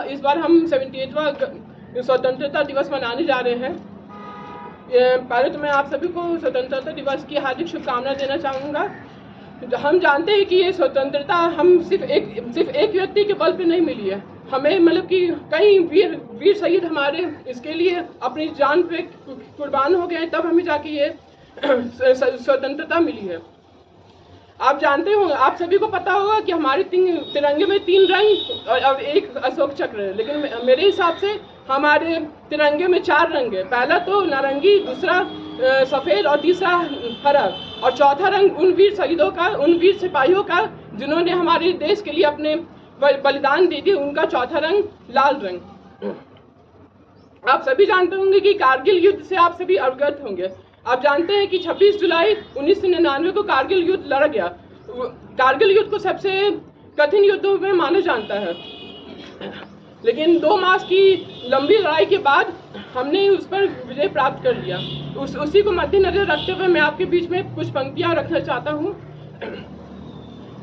इस बार हम 78वां स्वतंत्रता दिवस मनाने जा रहे हैं। पहले तो मैं आप सभी को स्वतंत्रता दिवस की हार्दिक शुभकामनाएं देना चाहूँगा। हम जानते हैं कि ये स्वतंत्रता हम सिर्फ एक व्यक्ति के बल पे नहीं मिली है, हमें मतलब कि कई वीर शहीद हमारे इसके लिए अपनी जान पे कुर्बान हो गए, तब हमें जाके ये स्वतंत्रता मिली है। आप जानते हो, आप सभी को पता होगा कि हमारे तिरंगे में 3 रंग और एक अशोक चक्र है, लेकिन मेरे हिसाब से हमारे तिरंगे में 4 रंग है। पहला तो नारंगी, दूसरा सफ़ेद और तीसरा हरा, और चौथा रंग उन वीर शहीदों का, उन वीर सिपाहियों का जिन्होंने हमारे देश के लिए अपने बलिदान दे दिए, उनका चौथा रंग लाल रंग। आप सभी जानते होंगे कि कारगिल युद्ध से आप सभी अवगत होंगे। आप जानते हैं कि 26 जुलाई 1999 को कारगिल युद्ध लड़ा गया। कारगिल युद्ध को सबसे कठिन युद्धों में माना जाता है, लेकिन 2 मास की लंबी लड़ाई के बाद हमने उस पर विजय प्राप्त कर लिया। उसी को मद्देनजर रखते हुए मैं आपके बीच में कुछ पंक्तियां रखना चाहता हूँ।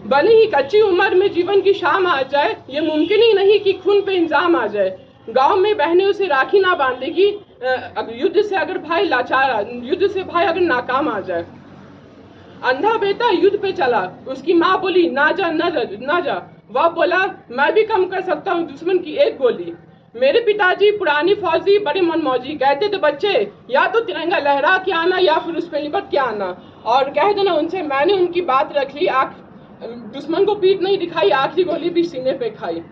भले ही कच्ची उम्र में जीवन की शाम आ जाए, ये मुमकिन ही नहीं कि खून पे इंजाम आ जाए। गांव में बहनें उसे राखी ना बांधेगी, युद्ध से अगर भाई लाचार, युद्ध से भाई अगर नाकाम आ जाए। अंधा बेटा युद्ध पे चला, उसकी माँ बोली ना जा ना जा ना जा। वह बोला मैं भी कम कर सकता हूँ दुश्मन की एक गोली। मेरे पिताजी पुरानी फौजी बड़े मनमौजी, कहते थे बच्चे या तो तिरंगा लहरा के आना या फिर उस पर लिपट के आना, और कह देना उनसे मैंने उनकी बात रख ली, दुश्मन को पीठ नहीं दिखाई, आखिरी गोली भी सीने पे खाई।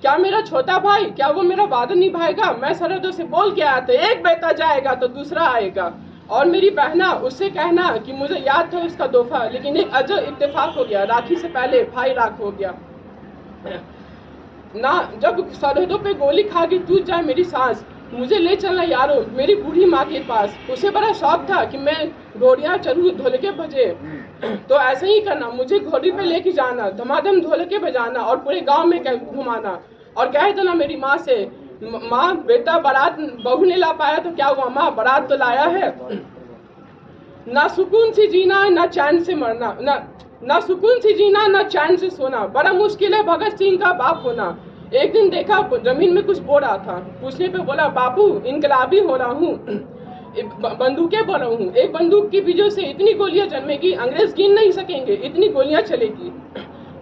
क्या मेरा छोटा भाई, क्या वो मेरा वादा निभाएगा? मैं सरहदों से बोल के आया था, एक बेटा जाएगा तो दूसरा आएगा। और मेरी बहना, उससे कहना कि मुझे याद था उसका तोहफा, लेकिन एक अजब इत्तेफाक हो गया, राखी से पहले भाई राख हो गया ना। जब सरहदों पे गोली खा के टूट जाए मेरी सांस, मुझे ले चलना यारो मेरी बूढ़ी माँ के पास। उसे बड़ा शौक था कि मैं घोड़ियाँ चलूँ, ढोलके बजे, तो ऐसे ही करना, मुझे घोड़ी पे लेके जाना, धमाधम ढोलके बजाना और पूरे गांव में घुमाना, और कह देना मेरी माँ से माँ बेटा बारात बहू ने ला पाया तो क्या हुआ, माँ बारात तो लाया है। ना सुकून से जीना ना चैन से मरना, ना सुकून से जीना ना चैन से सोना, बड़ा मुश्किल है भगत सिंह का बाप होना। एक दिन देखा जमीन में कुछ बो रहा था, पूछने पे बोला बापू इनकलाबी हो रहा हूँ, बंदूकें बो रहा हूँ। एक बंदूक की बीजों से इतनी गोलियां जन्मेगी, अंग्रेज गिन नहीं सकेंगे, इतनी गोलियां चलेगी।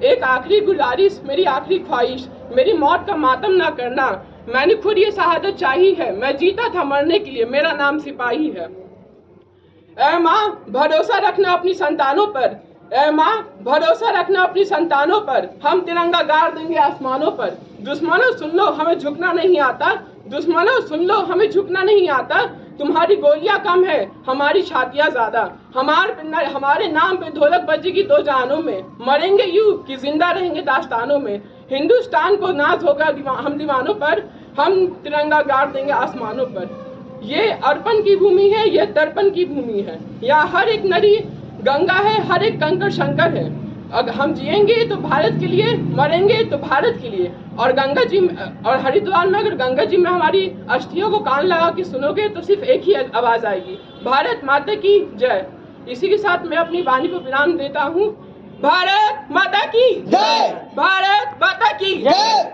एक आखिरी गुजारिश, मेरी आखिरी ख्वाहिश, मेरी मौत का मातम ना करना। मैंने खुद ये शहादत चाही है, मैं जीता था मरने के लिए, मेरा नाम सिपाही है। ऐ माँ भरोसा रखना अपनी संतानों पर, ऐ माँ भरोसा रखना अपनी संतानों पर, हम तिरंगा गाड़ देंगे आसमानों पर। दुश्मनों सुन लो हमें झुकना नहीं आता, दुश्मनों सुन लो हमें झुकना नहीं आता। तुम्हारी गोलियां कम है, हमारी छातियां ज्यादा, हमारे नाम पे ढोलक बजेगी 2 जहानों में। मरेंगे यूं कि जिंदा रहेंगे दास्तानों में। हिंदुस्तान को नाज होगा हम दीवानों पर, हम तिरंगा गाड़ देंगे आसमानों पर। ये अर्पण की भूमि है, ये दर्पण की भूमि है, यहाँ हर एक नदी गंगा है, हर एक कंकड़ शंकर है। अगर हम जिएंगे तो भारत के लिए, मरेंगे तो भारत के लिए। और गंगा जी और हरिद्वार में अगर गंगा जी में हमारी अस्थियों को कान लगा के सुनोगे तो सिर्फ एक ही आवाज आएगी, भारत माता की जय। इसी के साथ मैं अपनी वाणी को विराम देता हूँ। भारत माता की जय, भारत माता की जय।